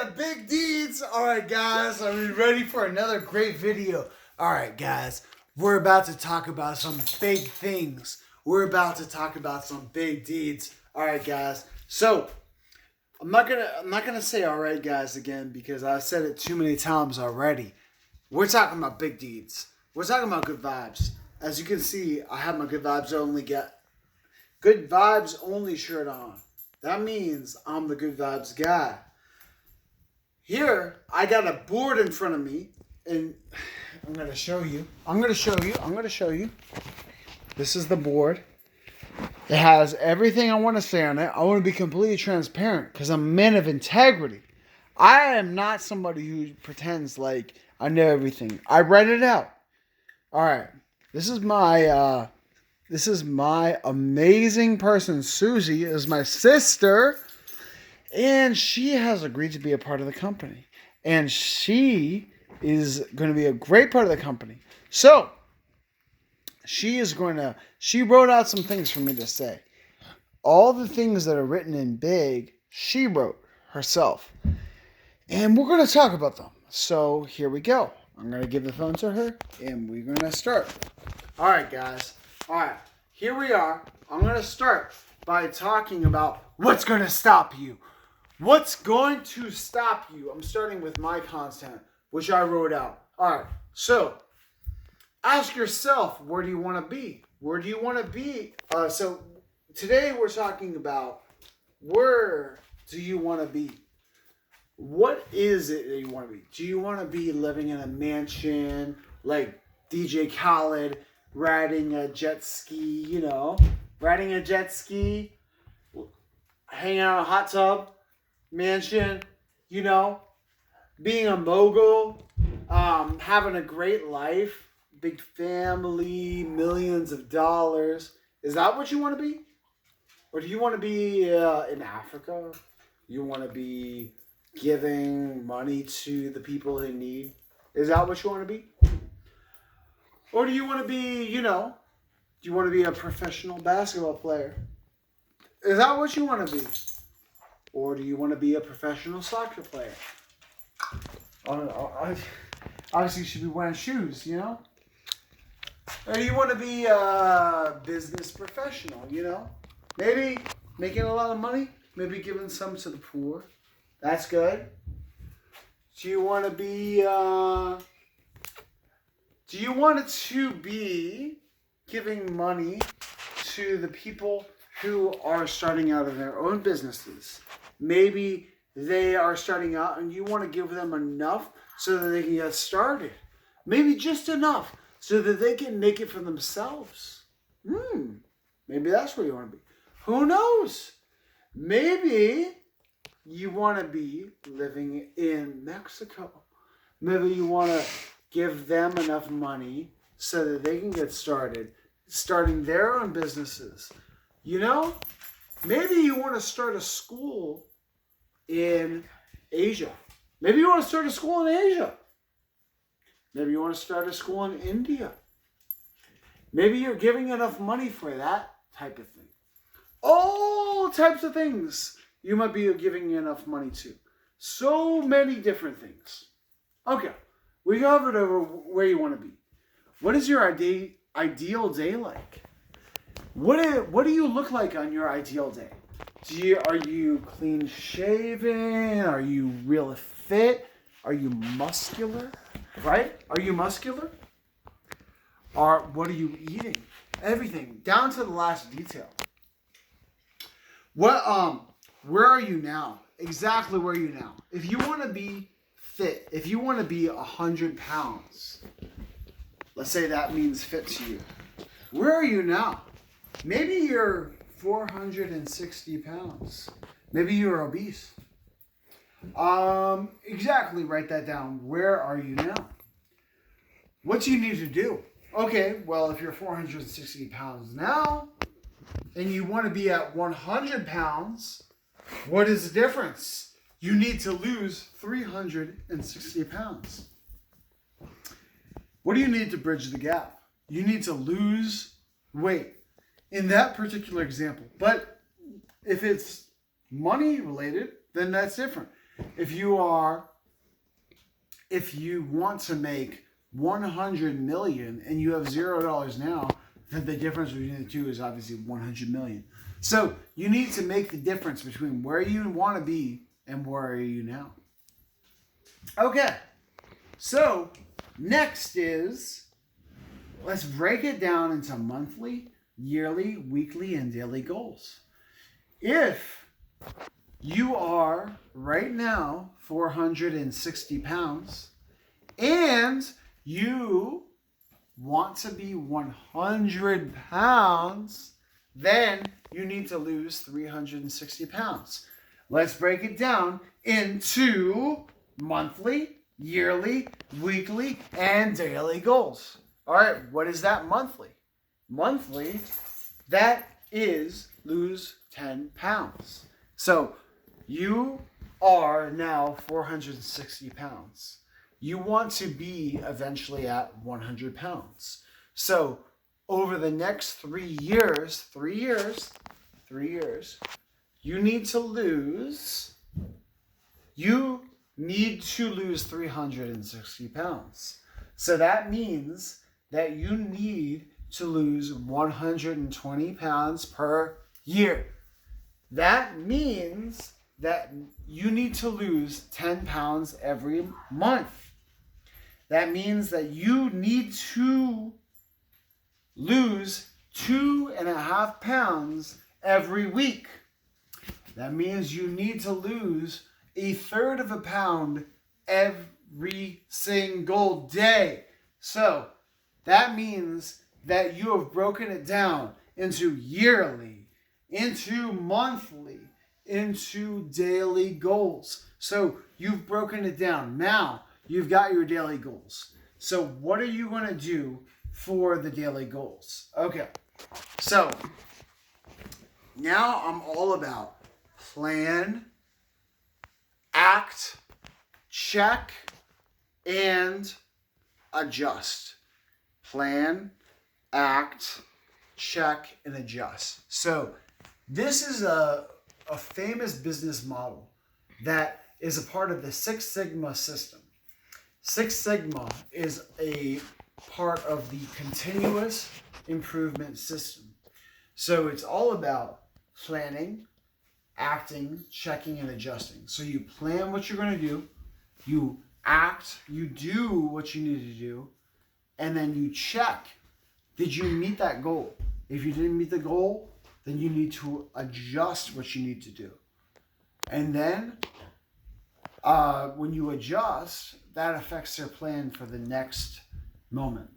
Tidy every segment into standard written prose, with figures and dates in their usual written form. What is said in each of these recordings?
got big deeds. All right, guys, are we ready for another great video? All right, guys, we're about to talk about some big things. We're about to talk about some big deeds. All right, guys. So I'm not gonna say all right, guys, again because I've said it too many times already. We're talking about big deeds. We're talking about good vibes. As you can see, I have my good vibes only shirt on. That means I'm the good vibes guy. Here, I got a board in front of me, and I'm going to show you. This is the board. It has everything I want to say on it. I want to be completely transparent because I'm a man of integrity. I am not somebody who pretends like I know everything. I write it out. All right. This is my amazing person. Susie is my sister. And she has agreed to be a part of the company. And she is going to be a great part of the company. So, she wrote out some things for me to say. All the things that are written in big, she wrote herself. And we're going to talk about them. So, here we go. I'm going to give the phone to her, and we're going to start. All right, guys. All right, here we are. I'm going to start by talking about what's going to stop you. What's going to stop you? I'm starting with my content, which I wrote out. All right, so ask yourself, where do you want to be? Where do you want to be? So today we're talking about where do you want to be? What is it that you want to be? Do you want to be living in a mansion like DJ Khaled, riding a jet ski, hanging out in a hot tub, mansion, being a mogul, having a great life, big family, millions of dollars. Is that what you want to be? Or do you want to be in Africa? You want to be giving money to the people in need? Is that what you want to be? Or do you want to be, do you want to be a professional basketball player? Is that what you want to be? Or do you want to be a professional soccer player? Obviously, you should be wearing shoes, Or do you want to be a business professional, Maybe making a lot of money, maybe giving some to the poor. That's good. Do you want to be giving money to the people who are starting out in their own businesses? Maybe they are starting out and you want to give them enough so that they can get started. Maybe just enough so that they can make it for themselves. Maybe that's where you want to be. Who knows? Maybe you want to be living in Mexico. Maybe you want to give them enough money so that they can get started, starting their own businesses. Maybe you want to start a school in Asia. Maybe you want to start a school in Asia. Maybe you want to start a school in India. Maybe you're giving enough money for that type of thing. All types of things you might be giving enough money to. So many different things. Okay, we covered over where you want to be. What is your ideal day like? What do you look like on your ideal day? Are you clean shaven? Are you real fit? Are you muscular? Right? Are you muscular? What are you eating? Everything, down to the last detail. Where are you now? Exactly where are you now? If you want to be fit, if you want to be 100 pounds, let's say that means fit to you. Where are you now? Maybe you're 460 pounds. Maybe you're obese. Exactly, write that down. Where are you now? What do you need to do? Okay, well, if you're 460 pounds now, and you want to be at 100 pounds, what is the difference? You need to lose 360 pounds. What do you need to bridge the gap? You need to lose weight in that particular example. But if it's money related, then that's different. if you want to make 100 million and you have $0 now, then the difference between the two is obviously 100 million. So you need to make the difference between where you want to be and where are you now. Okay, so next is, let's break it down into monthly, yearly, weekly, and daily goals. If you are right now 460 pounds and you want to be 100 pounds, then you need to lose 360 pounds. Let's break it down into monthly, yearly, weekly, and daily goals. All right, what is that monthly? Monthly, that is lose 10 pounds. So you are now 460 pounds. You want to be eventually at 100 pounds. So over the next 3 years, you need to lose 360 pounds. So that means that you need to lose 120 pounds per year. That means that you need to lose 10 pounds every month. That means that you need to lose 2.5 pounds every week. That means you need to lose 1/3 of a pound every single day. So that means that you have broken it down into yearly, into monthly, into daily goals. So you've broken it down. Now you've got your daily goals. So what are you going to do for the daily goals? Okay, so now I'm all about plan, act, check, and adjust. Plan, act, check, and adjust. So this is a famous business model that is a part of the Six Sigma system. Six Sigma is a part of the continuous improvement system. So it's all about planning, acting, checking, and adjusting. So you plan what you're going to do, you act, you do what you need to do, and then you check, did you meet that goal? If you didn't meet the goal, then you need to adjust what you need to do. And then when you adjust, that affects their plan for the next moment.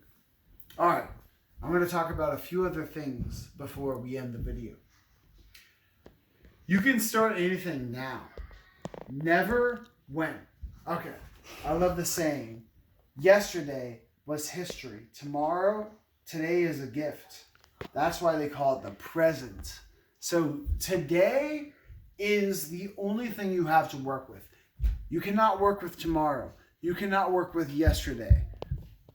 All right, I'm going to talk about a few other things before we end the video. You can start anything now. Never when. Okay, I love the saying, yesterday was history. Today is a gift. That's why they call it the present. So today is the only thing you have to work with. You cannot work with tomorrow. You cannot work with yesterday.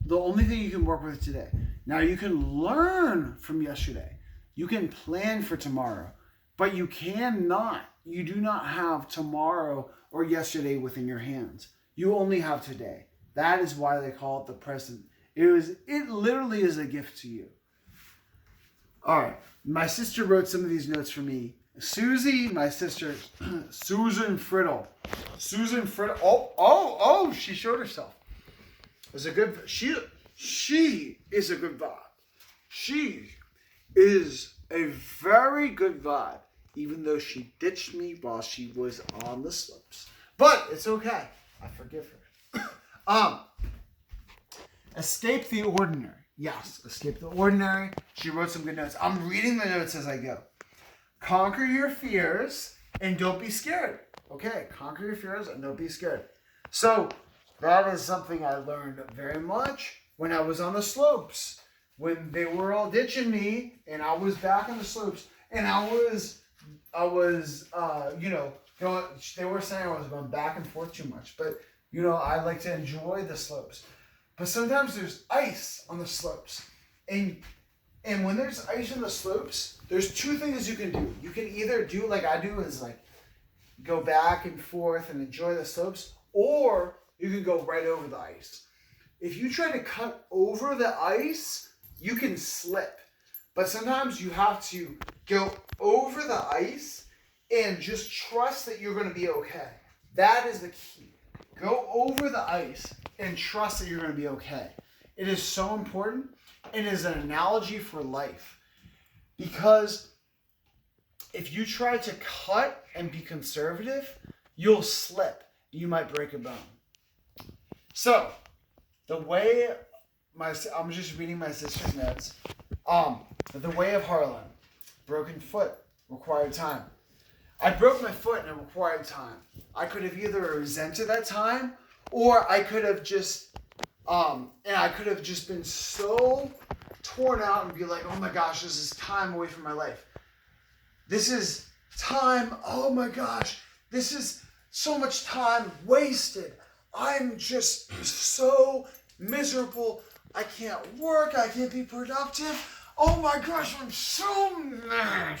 The only thing you can work with today. Now you can learn from yesterday. You can plan for tomorrow. But you do not have tomorrow or yesterday within your hands. You only have today. That is why they call it the present. It literally is a gift to you. All right. My sister wrote some of these notes for me. Susie, my sister, Susan Friddle. Susan Friddle. Oh, she showed herself. She is a good vibe. She is a very good vibe, even though she ditched me while she was on the slopes. But it's okay. I forgive her. Escape the ordinary. Yes, escape the ordinary. She wrote some good notes. I'm reading the notes as I go. Conquer your fears and don't be scared. Okay, conquer your fears and don't be scared. So that is something I learned very much when I was on the slopes. When they were all ditching me and I was back on the slopes and I was they were saying I was going back and forth too much, but I like to enjoy the slopes. But sometimes there's ice on the slopes. And when there's ice on the slopes, there's two things you can do. You can either do like I do, is like go back and forth and enjoy the slopes, or you can go right over the ice. If you try to cut over the ice, you can slip. But sometimes you have to go over the ice and just trust that you're going to be okay. That is the key. Go over the ice and trust that you're going to be okay. It is so important. It is an analogy for life. Because if you try to cut and be conservative, you'll slip. You might break a bone. So, the way I'm just reading my sister's notes. The way of Harlan. Broken foot. Required time. I broke my foot and it required time. I could have either resented that time, or I could have just been so torn out and be like, oh my gosh, this is time away from my life. This is time, oh my gosh, this is so much time wasted. I'm just so miserable. I can't work, I can't be productive. Oh my gosh, I'm so mad.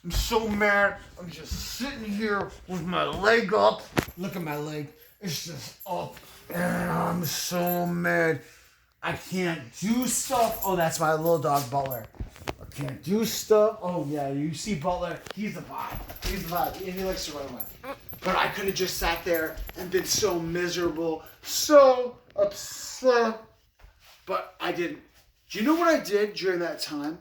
I'm so mad. I'm just sitting here with my leg up. Look at my leg. It's just up. And I'm so mad. I can't do stuff. Oh, that's my little dog, Butler. I can't do stuff. Oh, yeah, you see Butler. He's the vibe. He's the vibe. And he likes to run away. But I could have just sat there and been so miserable, so upset. But I didn't. Do you know what I did during that time?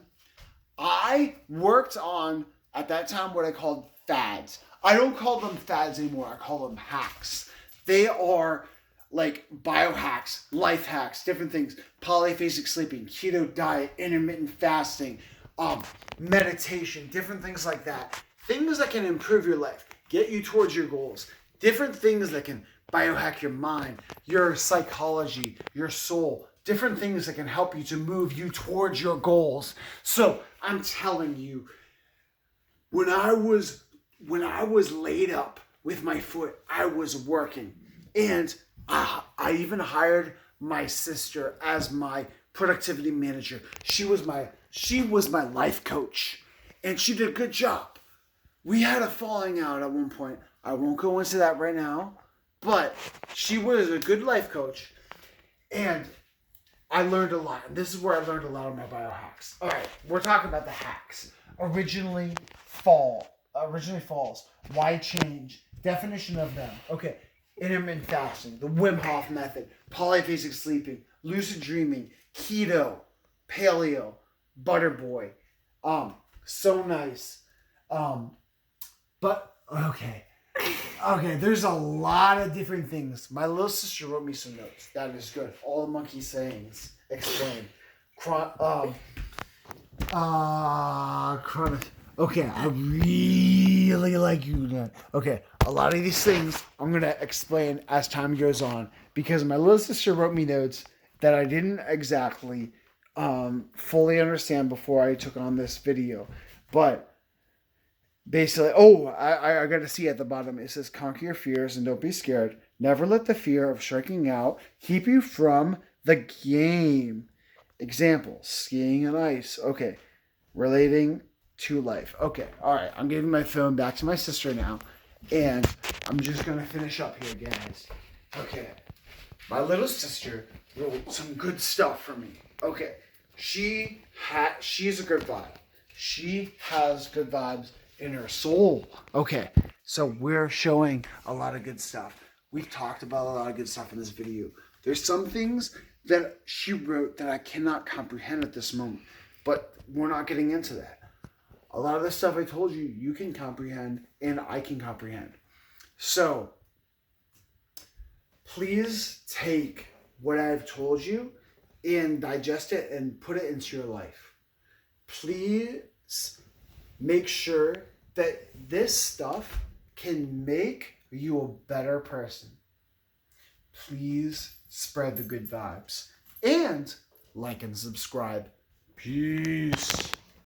I worked on, at that time, what I called fads. I don't call them fads anymore. I call them hacks. They are like biohacks, life hacks, different things. Polyphasic sleeping, keto diet, intermittent fasting, meditation, different things like that. Things that can improve your life, get you towards your goals. Different things that can biohack your mind, your psychology, your soul. Different things that can help you to move you towards your goals. So I'm telling you, when I was laid up with my foot, I was working. And I even hired my sister as my productivity manager. She was my life coach, and she did a good job. We had a falling out at one point. I won't go into that right now, but she was a good life coach, and I learned a lot. And this is where I learned a lot of my biohacks. All right, we're talking about the hacks. Originally falls. Why change? Definition of them. Okay. Intermittent fasting, the Wim Hof method, polyphasic sleeping, lucid dreaming, keto, paleo, butter boy, so nice. But okay, there's a lot of different things. My little sister wrote me some notes. That is good. All the monkey sayings explained. Okay, I really like you now. Okay, a lot of these things I'm going to explain as time goes on, because my little sister wrote me notes that I didn't exactly fully understand before I took on this video. But basically, I got to see at the bottom, it says, conquer your fears and don't be scared. Never let the fear of striking out keep you from the game. Example, skiing on ice. Okay, relating to life. Okay, all right. I'm giving my phone back to my sister now, and I'm just going to finish up here, guys. Okay, my little sister wrote some good stuff for me. Okay, she's a good vibe. She has good vibes in her soul. Okay, so we're showing a lot of good stuff. We've talked about a lot of good stuff in this video. There's some things that she wrote that I cannot comprehend at this moment, but we're not getting into that. A lot of the stuff I told you, you can comprehend, and I can comprehend. So, please take what I've told you and digest it and put it into your life. Please make sure that this stuff can make you a better person. Please spread the good vibes. And like and subscribe. Peace.